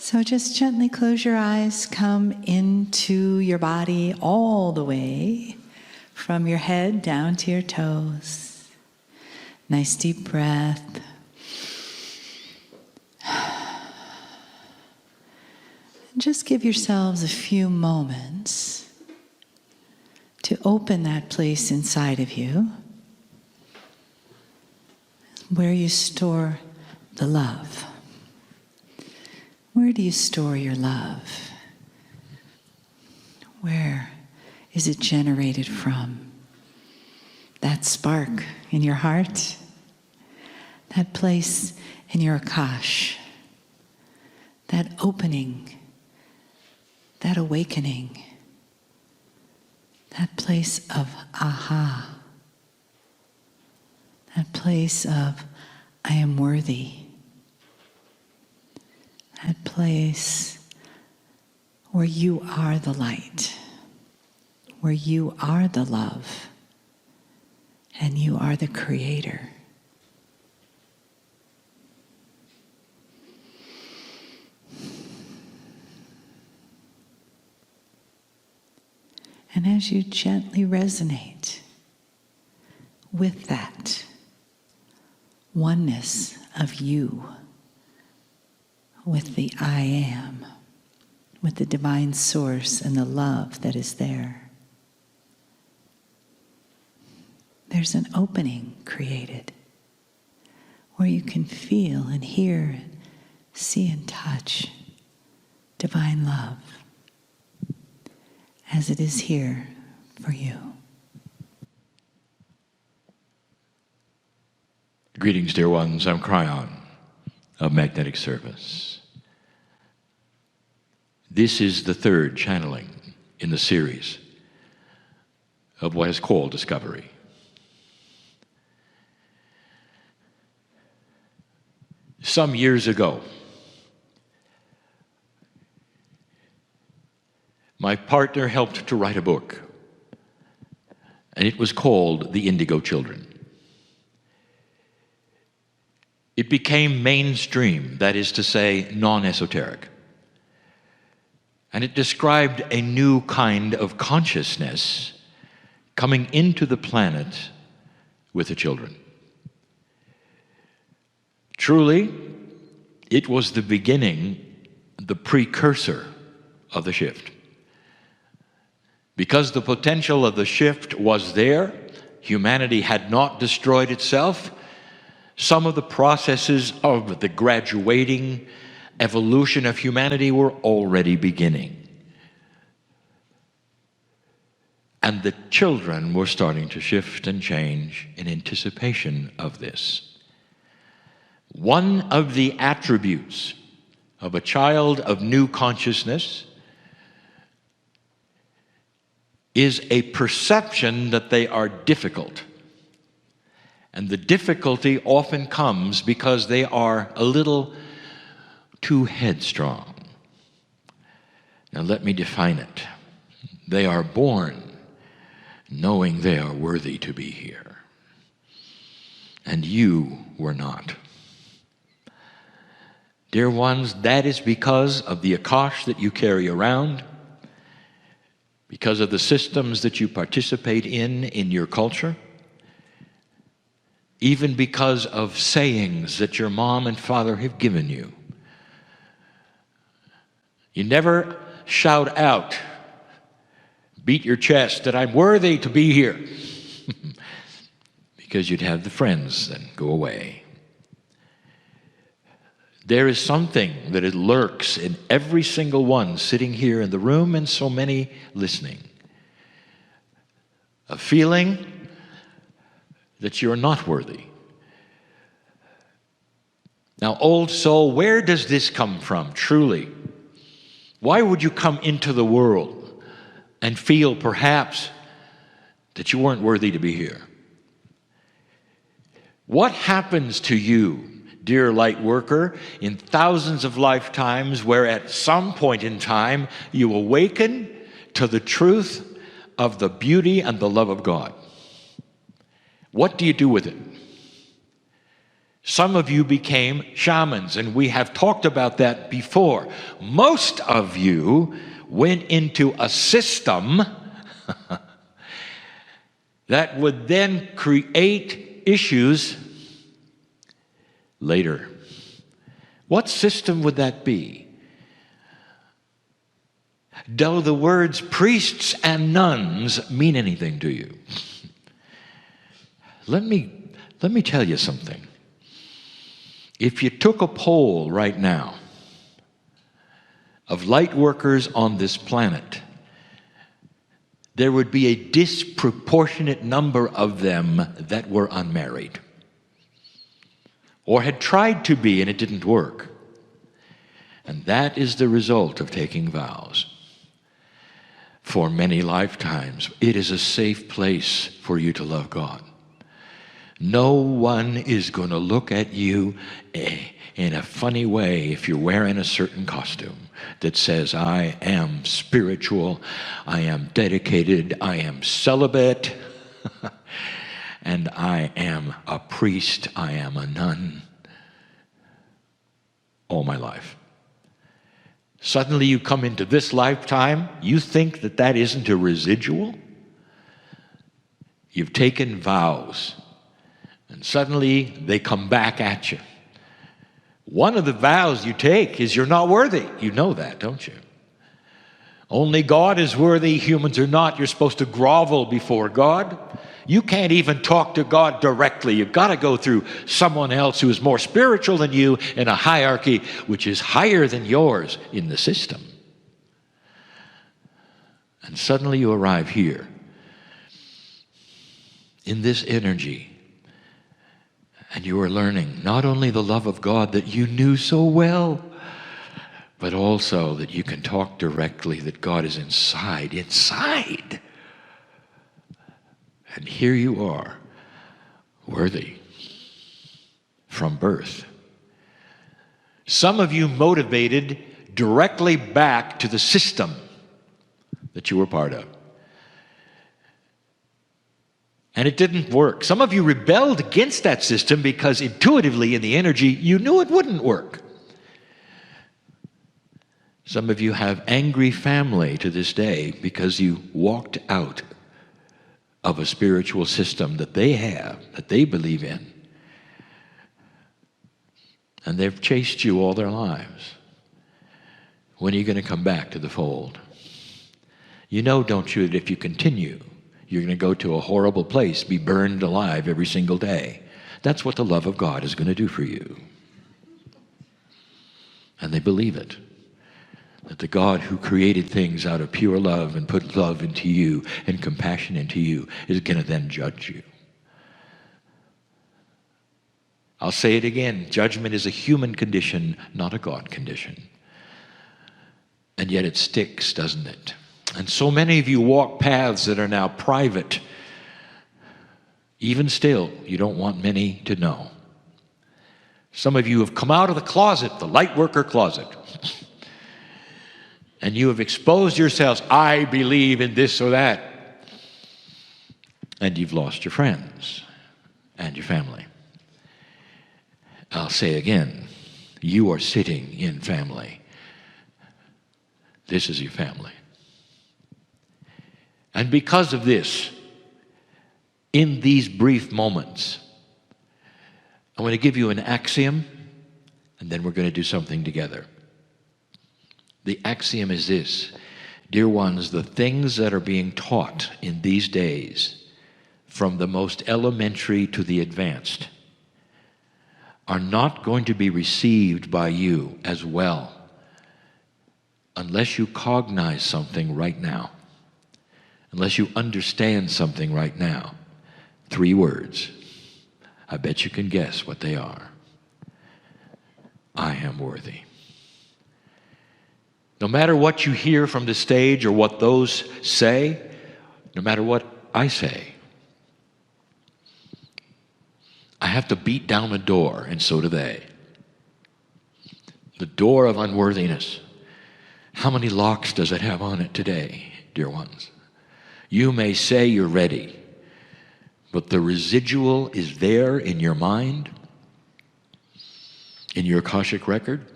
So just gently close your eyes, come into your body all the way from your head down to your toes. Nice deep breath. And just give yourselves a few moments to open that place inside of you where you store the love. Where do you store your love? Where is it generated from? That spark in your heart? That place in your Akash? That opening? That awakening? That place of aha? That place of I am worthy? That place where you are the light, where you are the love, and you are the creator. And as you gently resonate with that oneness of you, with the I am, with the divine source and the love that is there, there's an opening created where you can feel and hear, and see and touch divine love as it is here for you. Greetings, dear ones. I'm Kryon of Magnetic Service. This is the third channeling in the series of what is called Discovery. Some years ago, my partner helped to write a book, and it was called The Indigo Children. It became mainstream, that is to say, non-esoteric. And it described a new kind of consciousness coming into the planet with the children. Truly, it was the beginning, the precursor of the shift. Because the potential of the shift was there, humanity had not destroyed itself, some of the processes of the graduating evolution of humanity were already beginning. And the children were starting to shift and change in anticipation of this. One of the attributes of a child of new consciousness is a perception that they are difficult. And the difficulty often comes because they are a little too headstrong. Now let me define it. They are born knowing they are worthy to be here. And you were not. Dear ones, that is because of the Akash that you carry around, because of the systems that you participate in your culture, even because of sayings that your mom and father have given you. You never shout out, beat your chest that I'm worthy to be here, because you'd have the friends then go away. There is something that it lurks in every single one sitting here in the room and so many listening. A feeling that you're not worthy. Now, old soul, where does this come from, truly? Why would you come into the world and feel perhaps that you weren't worthy to be here? What happens to you, dear light worker, in thousands of lifetimes where at some point in time you awaken to the truth of the beauty and the love of God? What do you do with it? Some of you became shamans, and we have talked about that before. Most of you went into a system that would then create issues later. What system would that be? Do the words priests and nuns mean anything to you? Let me tell you something. If you took a poll right now of light workers on this planet, there would be a disproportionate number of them that were unmarried or had tried to be and it didn't work. And that is the result of taking vows. For many lifetimes, it is a safe place for you to love God. No one is going to look at you in a funny way if you're wearing a certain costume that says, I am spiritual, I am dedicated, I am celibate, and I am a priest, I am a nun, all my life. Suddenly you come into this lifetime, you think that that isn't a residual? You've taken vows, and suddenly they come back at you. One of the vows you take is you're not worthy. You know that, don't you? Only God is worthy, humans are not. You're supposed to grovel before God. You can't even talk to God directly. You've got to go through someone else who is more spiritual than you in a hierarchy which is higher than yours in the system. And suddenly you arrive here in this energy, and you are learning not only the love of God that you knew so well, but also that you can talk directly, that God is inside. And here you are, worthy from birth. Some of you motivated directly back to the system that you were part of. And it didn't work. Some of you rebelled against that system because intuitively in the energy you knew it wouldn't work. Some of you have angry family to this day because you walked out of a spiritual system that they have, that they believe in. And they've chased you all their lives. When are you going to come back to the fold? You know, don't you, that if you continue, you're going to go to a horrible place, be burned alive every single day. That's what the love of God is going to do for you. And they believe it. That the God who created things out of pure love and put love into you and compassion into you is going to then judge you. I'll say it again. Judgment is a human condition, not a God condition. And yet it sticks, doesn't it? And so many of you walk paths that are now private. Even still, you don't want many to know. Some of you have come out of the closet, the light worker closet. And you have exposed yourselves, I believe in this or that. And you've lost your friends and your family. I'll say again, you are sitting in family. This is your family. And because of this, in these brief moments, I'm going to give you an axiom, and then we're going to do something together. The axiom is this: dear ones, the things that are being taught in these days, from the most elementary to the advanced, are not going to be received by you as well unless you cognize something right now, unless you understand something right now. 3 words. I bet you can guess what they are. I am worthy. No matter what you hear from the stage or what those say, no matter what I say, I have to beat down a door, and so do they. The door of unworthiness. How many locks does it have on it today, dear ones? You may say you're ready, but the residual is there in your mind. in your Akashic record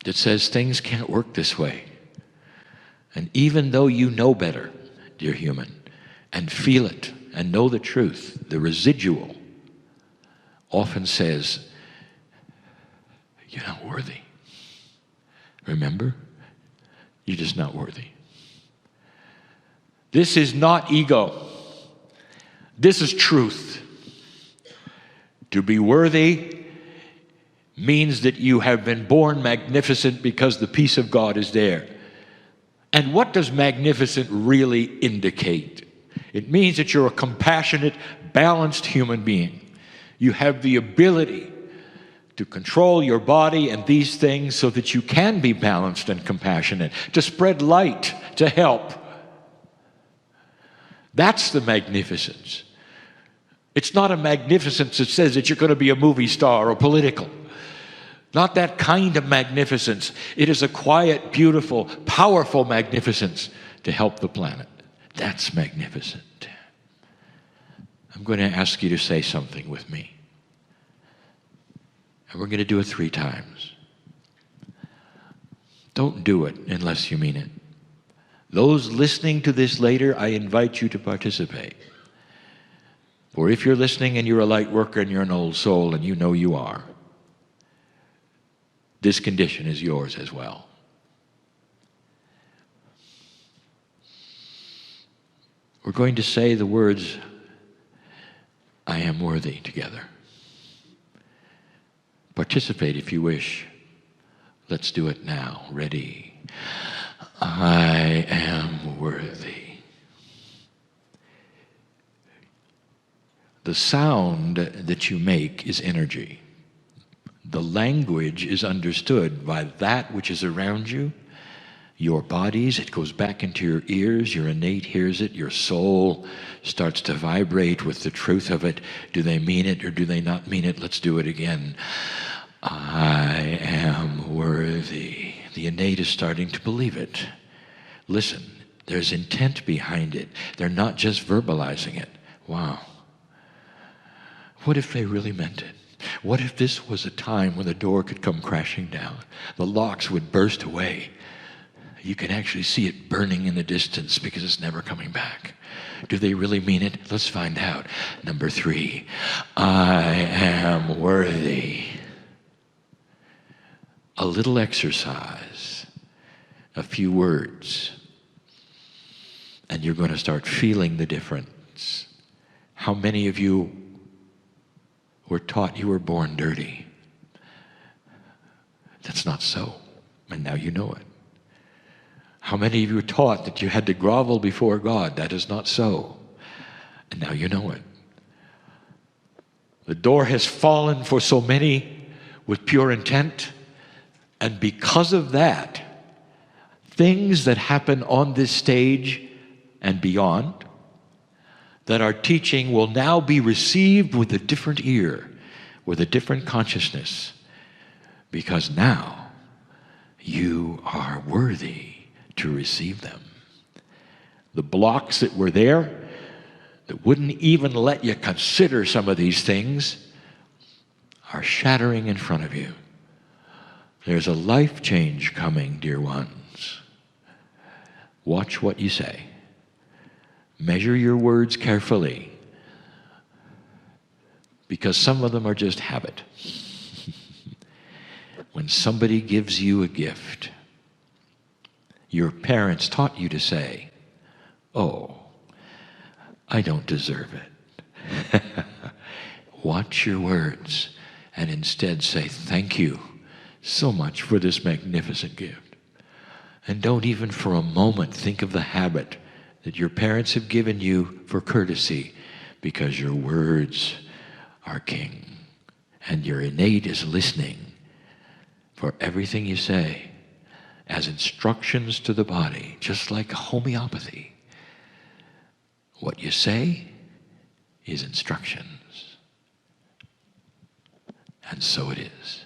that says things can't work this way. And even though you know better, dear human, and feel it and know the truth, the residual often says, you're not worthy. Remember? You're just not worthy. This is not ego. This is truth. To be worthy means that you have been born magnificent because the peace of God is there. And what does magnificent really indicate? It means that you're a compassionate, balanced human being. You have the ability to control your body and these things so that you can be balanced and compassionate, to spread light, to help. That's the magnificence. It's not a magnificence that says that you're going to be a movie star or political. Not that kind of magnificence. It is a quiet, beautiful, powerful magnificence to help the planet. That's magnificent. I'm going to ask you to say something with me. And we're going to do it 3 times. Don't do it unless you mean it. Those listening to this later, I invite you to participate. For if you're listening and you're a light worker and you're an old soul, and you know you are, this condition is yours as well. We're going to say the words, I am worthy, together. Participate if you wish. Let's do it now. Ready? I am worthy. The sound that you make is energy. The language is understood by that which is around you, your bodies. It goes back into your ears. Your innate hears it. Your soul starts to vibrate with the truth of it. Do they mean it or do they not mean it? Let's do it again. I am worthy. The innate is starting to believe it. Listen, there's intent behind it. They're not just verbalizing it. Wow. What if they really meant it? What if this was a time when the door could come crashing down? The locks would burst away. You can actually see it burning in the distance because it's never coming back. Do they really mean it? Let's find out. Number 3, I am worthy. A little exercise, a few words, and you're going to start feeling the difference. How many of you were taught you were born dirty? That's not so, and now you know it. How many of you were taught that you had to grovel before God? That is not so, and now you know it. The door has fallen for so many with pure intent, and because of that, things that happen on this stage and beyond that our teaching will now be received with a different ear, with a different consciousness, because now you are worthy to receive them. The blocks that were there that wouldn't even let you consider some of these things are shattering in front of you. There's a life change coming, dear ones. Watch what you say. Measure your words carefully, because some of them are just habit. When somebody gives you a gift, your parents taught you to say, oh, I don't deserve it. Watch your words and instead say, thank you so much for this magnificent gift. And don't even for a moment think of the habit that your parents have given you for courtesy, because your words are king and your innate is listening for everything you say as instructions to the body, just like homeopathy. What you say is instructions, and so it is.